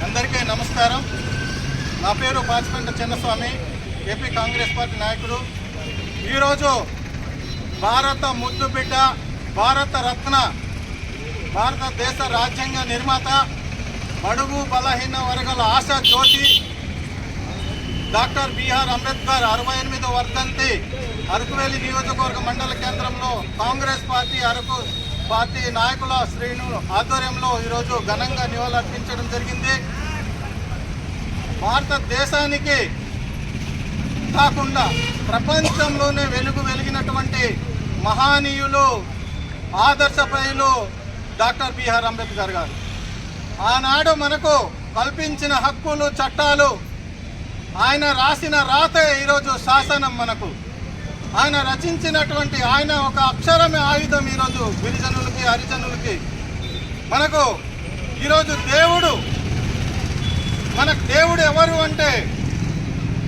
అందరికీ నమస్కారం. నా పేరు పాచిపెంట చిన్నస్వామి, ఏపీ కాంగ్రెస్ పార్టీ నాయకుడు. ఈరోజు భారత ముద్దుబిడ్డ, భారత రత్న, భారతదేశ రాజ్యాంగ నిర్మాత, బడుగు బలహీన వర్గాల ఆశా జ్యోతి డాక్టర్ బిఆర్ అంబేద్కర్ 68వ వర్ధంతి అరకువేలి నియోజకవర్గ మండల కేంద్రంలో కాంగ్రెస్ పార్టీ అరకు పార్టీ నాయకుల శ్రేణుల ఆధ్వర్యంలో ఈరోజు ఘనంగా నివాళులర్పించడం జరిగింది. భారతదేశానికి కాకుండా ప్రపంచంలోనే వెలిగినటువంటి మహానీయులు, ఆదర్శప్రాయులు డాక్టర్ బిఆర్ అంబేద్కర్ గారు. ఆనాడు మనకు కల్పించిన హక్కులు, చట్టాలు, ఆయన రాసిన రాతే ఈరోజు శాసనం. మనకు ఆయన రచించినటువంటి ఆయన ఒక అక్షరమే ఆయుధం ఈరోజు గిరిజనులకి, హరిజనులకి. మనకు ఈరోజు మనకు దేవుడు ఎవరు అంటే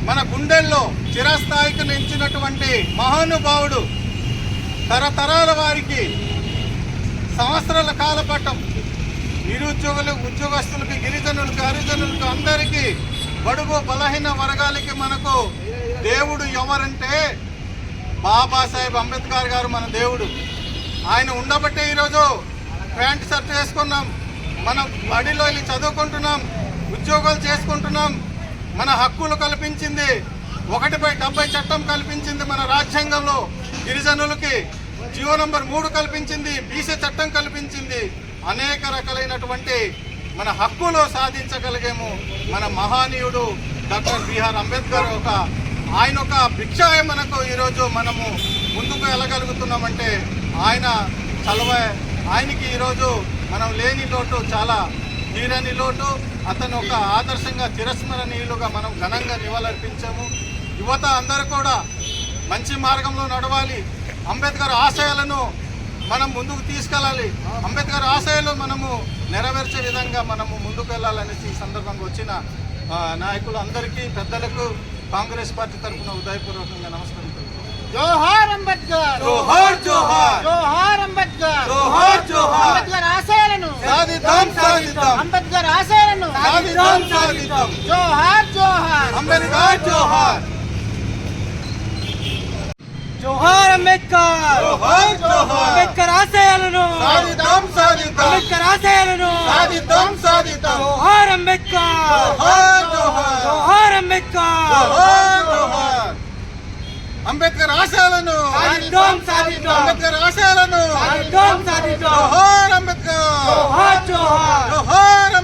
మన గుండెల్లో చిరస్థాయికి నిలిచినటువంటి మహానుభావుడు. తరతరాల వారికి సంవత్సరాల కాలపట్టం ఉద్యోగస్తులకి, గిరిజనులకి, హరిజనులకి, అందరికీ బడుగు బలహీన వర్గాలకి మనకు దేవుడు ఎవరంటే బాబాసాహెబ్ అంబేద్కర్ గారు మన దేవుడు. ఆయన ఉండబట్టే ఈరోజు ప్యాంట్ షర్ట్ వేసుకున్నాం, మన బడిలో వెళ్ళి చదువుకుంటున్నాం, ఉద్యోగాలు చేసుకుంటున్నాం. మన హక్కులు కల్పించింది 1/70 చట్టం కల్పించింది మన రాజ్యాంగంలో. గిరిజనులకి జీవో నంబర్ 3 కల్పించింది, బీసీ చట్టం కల్పించింది. అనేక రకాలైనటువంటి మన హక్కులు సాధించగలిగాము. మన మహానీయుడు డాక్టర్ బిఆర్ అంబేద్కర్ ఆయన ఒక భిక్షాయ మనకు ఈరోజు మనము ముందుకు వెళ్ళగలుగుతున్నామంటే ఆయన ఆయనకి ఈరోజు మనం లేని లోటు, చాలా తీరని లోటు. అతను ఒక ఆదర్శంగా, చిరస్మరణీయులుగా మనం ఘనంగా నివాళులర్పించాము. యువత అందరూ కూడా మంచి మార్గంలో నడవాలి. అంబేద్కర్ ఆశయాలను మనం ముందుకు తీసుకెళ్ళాలి. అంబేద్కర్ ఆశయాలు మనము నెరవేర్చే విధంగా మనము ముందుకు వెళ్ళాలనేసి ఈ సందర్భంగా వచ్చిన నాయకులు అందరికీ, పెద్దలకు కాంగ్రెస్ పార్టీ తరఫున హృదయపూర్వకంగా నమస్కారం. జోహార్ అంబేద్కర్, జోహార్ జోహార్, జోహార్ అంబేద్కర్, జోహార్ జోహార్. అంబేద్కర్ ఆశయాలను సాధిద్దాం సాధిద్దాం, అంబేద్కర్ ఆశయాలను సాధిద్దాం సాధిద్దాం. జోహార్ జోహార్ అంబేద్కర్ జోహార్, జోహార్ అంబేద్కర్, జోహార్ జోహార్. అంబేద్కర్ ఆశయాలను సాధిద్దాం సాధిద్దాం, అంబేద్కర్ ఆశయాలను సాధిద్దాం సాధిద్దాం. జోహార్ అంబేద్కర్, జోహార్ జోహార్, జోహార్ అంబేద్కర్, జోహార్ జోహార్. అంబేద్కర్ ఆశయాలను సాధిద్దాం సాధిద్దాం, అంబేద్కర్ ఆశయాలను సాధిద్దాం సాధిద్దాం. జోహార్ అంబేద్కర్, జోహార్ జోహార్, జోహార్